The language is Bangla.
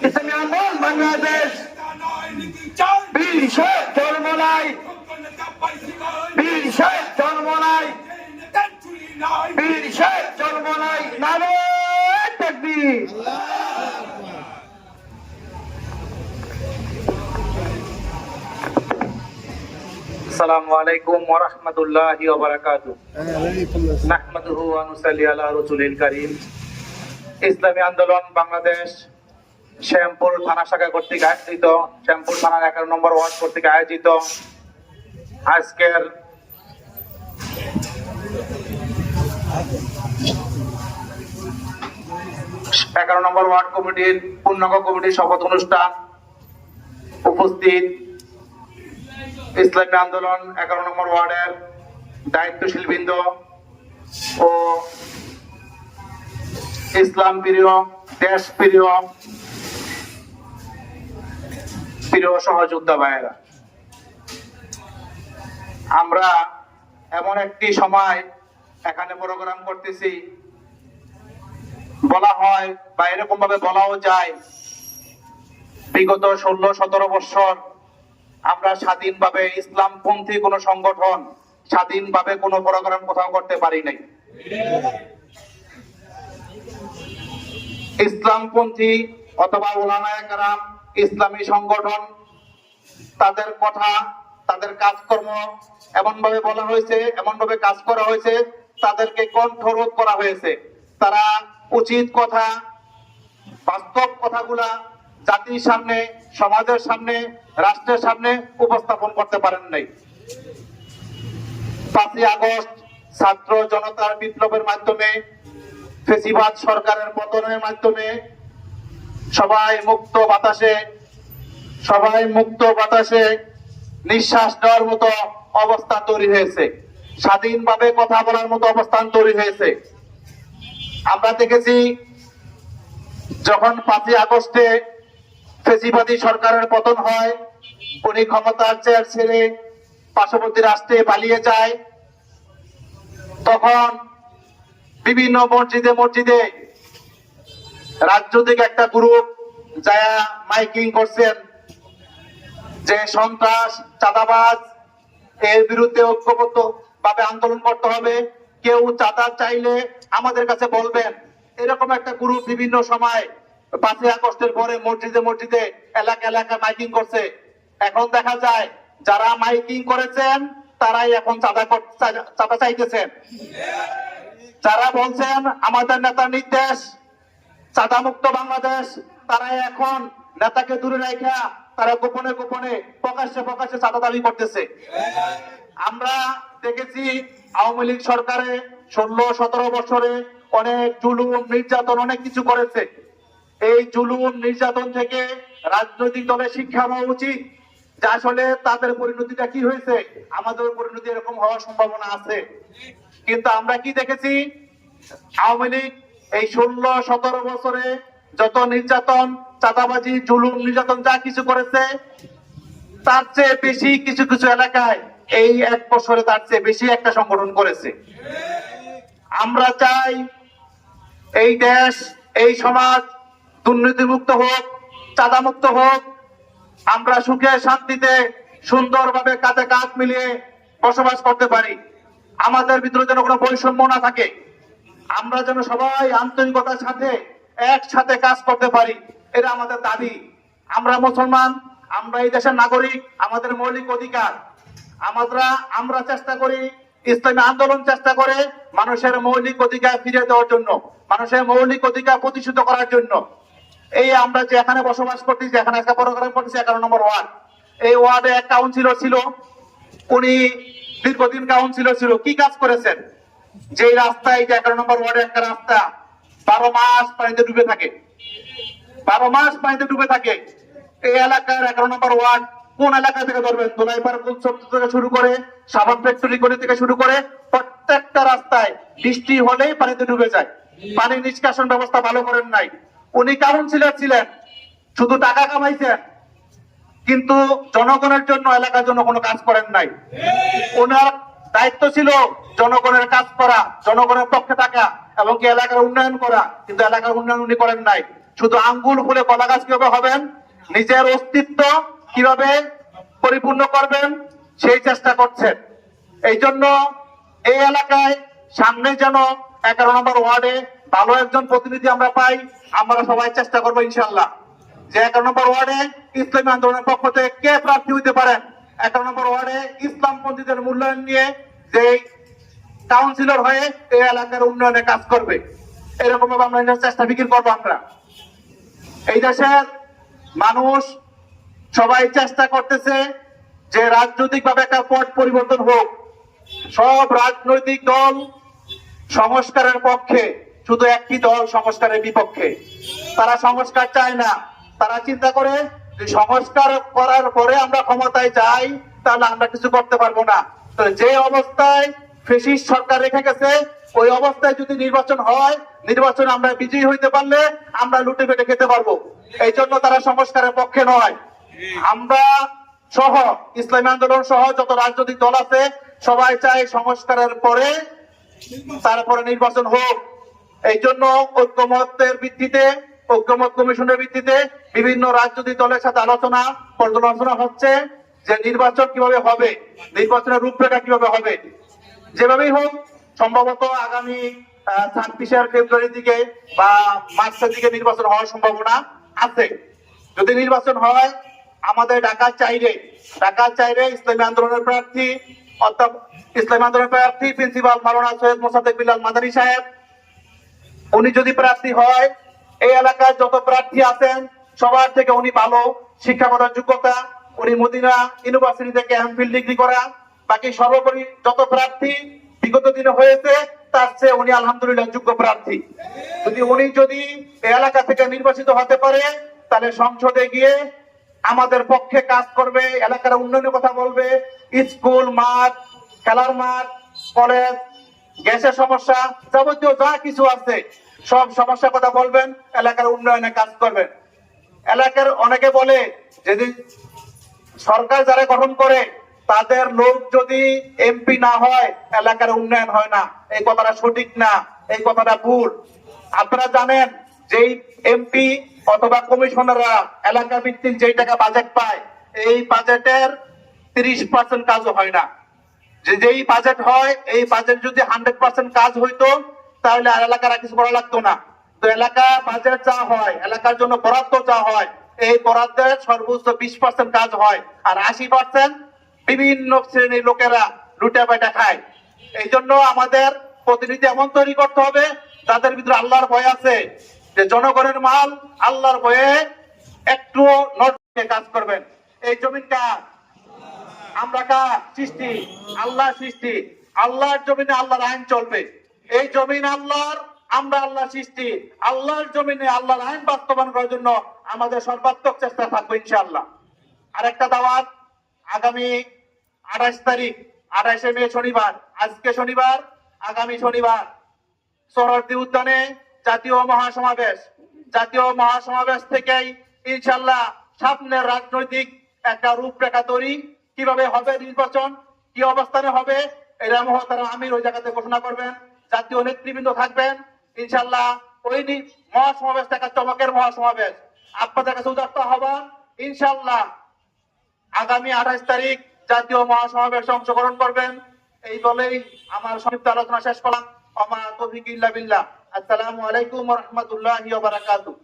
ইসলামী আন্দোলন বাংলাদেশ, বীর শেখ চরমোনাই, বীর শেখ চরমোনাই, বীর শেখ চরমোনাই, নারে তাকবীর। আসসালামু আলাইকুম ওয়া রাহমাতুল্লাহি ওয়া বারাকাতুহু। নাহমাদুহু ওয়া নুসাল্লি আলা রাসূলিল কারীম। ইসলামী আন্দোলন বাংলাদেশ শ্যামপুর থানা শাখা কর্তৃক আয়োজিত, শ্যামপুর থানার 11 নম্বর ওয়ার্ড কর্তৃক আয়োজিত আজকের এগারো নম্বর ওয়ার্ড কমিটির পূর্ণাঙ্গ কমিটির শপথ অনুষ্ঠান উপস্থিত ইসলামী আন্দোলন 11 নম্বর ওয়ার্ডের দায়িত্বশীল বৃন্দ ও ইসলাম প্রিয়, দেশ প্রিয় সহযোদ্ধা ভাইয়েরা, আমরা এমন একটি সময় এখানে প্রোগ্রাম করতেছি, বলা হয় বা এরকম ভাবে বলাও যায় বিগত 16-17 বছর আমরা স্বাধীনভাবে ইসলামপন্থী কোন সংগঠন স্বাধীনভাবে কোন প্রোগ্রাম কোথাও করতে পারি নাই। ইসলামপন্থী অথবা উলামায়ে কেরাম, ইসলামী সংগঠন, তাদের কথা, তাদের কাজকর্ম এমন ভাবে বলা হয়েছে, এমন ভাবে কাজ করা হয়েছে, তাদেরকে কণ্ঠরোধ করা হয়েছে। তারা উচিত কথা, বাস্তব কথাগুলা জাতির সামনে, সমাজের সামনে, রাষ্ট্রের সামনে উপস্থাপন করতে পারেন নাই। 5ই আগস্ট ছাত্র জনতার বিপ্লবের মাধ্যমে, ফ্যাসিবাদ সরকারের পতনের মাধ্যমে সবাই মুক্ত বাতাসে নিঃশ্বাস নেওয়ার মতো অবস্থা তৈরি হয়েছে, স্বাধীনভাবে কথা বলার মতো অবস্থান তৈরি হয়েছে। আমরা দেখেছি যখন 5ই আগস্টে ফ্যাসিবাদী সরকারের পতন হয়, উনি ক্ষমতার চেয়ার ছেড়ে পার্শ্ববর্তী রাষ্ট্রে পালিয়ে যায়, তখন বিভিন্ন মসজিদে রাজনৈতিক একটা গ্রুপ যারা মাইকিং করছেন যে সন্ত্রাস, চাঁদাবাজ, এর বিরুদ্ধে ঐক্যবদ্ধ ভাবে আন্দোলন করতে হবে, কেউ চাঁদা চাইলে আমাদের কাছে বলবেন। এরকম একটা গ্রুপ বিভিন্ন সময় 5ই আগস্টের পরে মসজিদে এলাকা মাইকিং করছে। এখন দেখা যায় যারা মাইকিং করেছেন তারাই এখন চাঁদা চাইতেছেন। যারা বলছেন আমাদের নেতার নির্দেশ চাঁদা মুক্ত বাংলাদেশ, তারা এখন নেতাকে দূরে রাখা তারা গোপনে প্রকাশ্যে চাঁদা দাবি করতেছে। আমরা দেখেছি আওয়ামী লীগ সরকারে 16-17 বছরে অনেক জুলুম নির্যাতন অনেক কিছু করেছে। এই জুলুম নির্যাতন থেকে রাজনৈতিক দলের শিক্ষা হওয়া উচিত যে আসলে তাদের পরিণতিটা কি হয়েছে, আমাদের পরিণতি এরকম হওয়ার সম্ভাবনা আছে। কিন্তু আমরা কি দেখেছি, আওয়ামী লীগ এই 16-17 বছরে যত নির্যাতন, চাঁদাবাজি, জুলুম নির্যাতন যা কিছু করেছে, তার চেয়ে বেশি কিছু এলাকায় এই 1 বছরে তার চেয়ে বেশি একটা সংগঠন করেছে। আমরা চাই এই দেশ, এই সমাজ দুর্নীতিমুক্ত হোক, চাঁদামুক্ত হোক, আমরা সুখে শান্তিতে সুন্দরভাবে কাঁধে কাঁধ মিলিয়ে বসবাস করতে পারি, আমাদের ভিতরে যেন কোনো বৈষম্য না থাকে, আমরা যেন সবাই আন্তরিকতার সাথে একসাথে কাজ করতে পারি, এটা আমাদের দাবি। আমরা মুসলমান, আমরা এই দেশের নাগরিক, আমাদের মৌলিক অধিকার। আমরা চেষ্টা করি, ইসলামী আন্দোলন চেষ্টা করে মানুষের মৌলিক অধিকার ফিরিয়ে দেওয়ার জন্য, মানুষের মৌলিক অধিকার প্রতিষ্ঠিত করার জন্য। এই আমরা যে এখানে বসবাস করতেছি, এখানে একটা প্রোগ্রাম করতেছি 11 নম্বর ওয়ার্ড, এই ওয়ার্ডে এক কাউন্সিলর ছিল, উনি দীর্ঘদিন কাউন্সিলর ছিল। কি কাজ করেছেন? যে রাস্তায়, যে 11 নম্বর ওয়ার্ডে একটা রাস্তা 12 মাস পানিতে ডুবে থাকে, 12 মাস পানিতে ডুবে থাকে। এই এলাকার 11 নম্বর ওয়ার্ড কোন এলাকা থেকে ধরবেন, দোলাইপাড় থেকে শুরু করে সাবান ফ্যাক্টরি গলি থেকে শুরু করে প্রত্যেকটা রাস্তায় বৃষ্টি হলেই পানিতে ডুবে যায়। পানি নিষ্কাশন ব্যবস্থা ভালো করেন নাই। উনি কাউন্সিলর ছিলেন, শুধু টাকা কামাইছেন, কিন্তু জনগণের জন্য, এলাকার জন্য কোনো কাজ করেন নাই। ওনার দায়িত্ব ছিল জনগণের কাজ করা, জনগণের পক্ষে থাকা এবং কি এলাকার উন্নয়ন করা, কিন্তু এলাকার উন্নয়ন উনি করেন নাই। শুধু আঙ্গুল ফুলে কলা গাছ কিভাবে হবেন, নিজের অস্তিত্ব কিভাবে পরিপূর্ণ করবেন সেই চেষ্টা করছেন। এই জন্য এই এলাকায় সামনে যেন 11 নম্বর ওয়ার্ডে ভালো একজন প্রতিনিধি আমরা পাই, আমরা সবাই চেষ্টা করবো ইনশাল্লাহ যে 11 নম্বর ওয়ার্ডে ইসলামী আন্দোলনের পক্ষ থেকে কে প্রার্থী হইতে পারেন। 11 নম্বর ওয়ার্ডে ইসলামপন্থীদের মূল্যায়ন নিয়ে যে কাউন্সিলর হয়ে এই এলাকার উন্নয়নে কাজ করবে, এরকম ভাবে আমরা চেষ্টা বিক্রি করবো। আমরা এই দেশের মানুষ সবাই চেষ্টা করতেছে যে রাজনৈতিক ভাবে একটা পট পরিবর্তন হোক। সব রাজনৈতিক দল সংস্কারের পক্ষে, শুধু একটি দল সংস্কারের বিপক্ষে। তারা সংস্কার চায় না, তারা চিন্তা করে যে সংস্কার করার পরে আমরা ক্ষমতায় যাই তাহলে আমরা কিছু করতে পারবো না। তো যে অবস্থায় ফ্যাসিস্ট সরকার রেখে গেছে ওই অবস্থায় যদি নির্বাচন হয়, নির্বাচনে আমরা বিজয়ী হইতে পারলে আমরা লুটে পেটে খেতে পারবো। এই জন্য তারা সংস্কারের পক্ষে নয়। আমরা সহ ইসলামী আন্দোলন সহ যত রাজনৈতিক দল আছে সবাই চায় সংস্কারের পরে তারপরে নির্বাচন হোক। এই জন্য ঐক্যমতের ভিত্তিতে, ঐক্যমত কমিশনের ভিত্তিতে বিভিন্ন রাজনৈতিক দলের সাথে আলোচনা পর্যালোচনা হচ্ছে যে নির্বাচন কিভাবে হবে, নির্বাচনের রূপরেখা কিভাবে হবে। যেভাবেই হোক সম্ভবত আগামী 26 ফেব্রুয়ারির দিকে বা মার্চের দিকে নির্বাচন হওয়ার সম্ভাবনা আছে। যদি নির্বাচন হয় আমাদের ঢাকা চাইরে ইসলামী আন্দোলনের প্রার্থী অর্থাৎ ইসলামী আন্দোলনের প্রার্থী প্রিন্সিপাল মাওলানা সৈয়দ মোসাদ্দেক বিল্লাল মাদানী সাহেব, উনি যদি প্রার্থী হয় এই এলাকায় যত প্রার্থী আছেন সবার থেকে উনি ভালো শিক্ষাগত যোগ্যতা, উনি মদিনা ইউনিভার্সিটি থেকে এমফিল ডিগ্রি করা, বাকি সর্বোপরি যত প্রার্থী বিগত দিনে হয়েছে তার চেয়ে উনি আলহামদুলিল্লাহ যোগ্য প্রার্থী। উনি যদি এই এলাকা থেকে নির্বাচিত হতে পারে তাহলে সংসদে গিয়ে আমাদের পক্ষে কাজ করবে, এলাকার উন্নয়নের কথা বলবে, স্কুল মাঠ, খেলার মাঠ, কলেজ, গ্যাসের সমস্যা, যাবতীয় যা কিছু আছে সব সমস্যার কথা বলবেন, এলাকার উন্নয়নে কাজ করবেন। এলাকার অনেকে বলে যদি সরকার যারা গঠন করে তাদের লোক যদি এমপি না হয় এলাকার উন্নয়ন হয় না। এই কথাটা সঠিক না, এই কথাটা ভুল। আপনারা জানেন যে এমপি অথবা কমিশনাররা এলাকা ভিত্তিক যেই টাকা বাজেট পায় এই বাজেটের 30% কাজও হয় না। যেই বাজেট হয় এই বাজেট যদি 100% কাজ হইতো তাহলে আর এলাকার কিছু করা লাগতো না। তো এলাকা বাজেট যা হয়, এলাকার জন্য বরাদ্দ যা হয়, এই বরাদ্দের সর্বোচ্চ 20% কাজ হয়, আর 80% বিভিন্ন শ্রেণীর লোকেরা লুটে পেটে খায়। এই জন্য আমাদের প্রতিনিধি এমন তৈরি করতে হবে তাদের ভিতরে আল্লাহর ভয় আছে, যে জনগণের মাল আল্লাহর ভয়ে একটু নট কাজ করবেন। এই জমিন কার? আমরা কার সৃষ্টি? আল্লাহ সৃষ্টি। আল্লাহর জমিনে আল্লাহর আইন চলবে। এই জমিন আল্লাহর, আমরা আল্লাহ সৃষ্টি। আল্লাহর জমিনে আল্লাহর আইন বাস্তবায়ন করার জন্য আমাদের সর্বাত্মক চেষ্টা থাকবে ইনশাআল্লাহ। আরেকটা দাওয়াত, আগামী 28 তারিখ 28শে মে শনিবার, আজকে শনিবার, আগামী শনিবার সোহরাওয়ার্দী উদ্যানে জাতীয় মহাসমাবেশ থেকেই ইনশাআল্লাহ সামনের রাজনৈতিক একটা রূপরেখা তৈরি, কিভাবে হবে নির্বাচন, কি অবস্থানে হবে, এরা মহতারা আমির ওই জায়গাতে ঘোষণা করবেন, জাতীয় নেতৃবৃন্দ থাকবেন ইনশাআল্লাহ। ওই মহাসমাবেশ একটা চমকের মহাসমাবেশ। আপনাদের কাছে উদার্ত আহ্বান ইনশাআল্লাহ আগামী 28 তারিখ জাতীয় মহাসমাবেশে অংশগ্রহণ করবেন। এই বলেই আমার সংক্ষিপ্ত আলোচনা শেষ করলাম। ওয়া মা তৌফিক ইল্লা বিল্লাহ। আসসালামু আলাইকুম ওয়া রাহমাতুল্লাহি ওয়া বারাকাতুহু।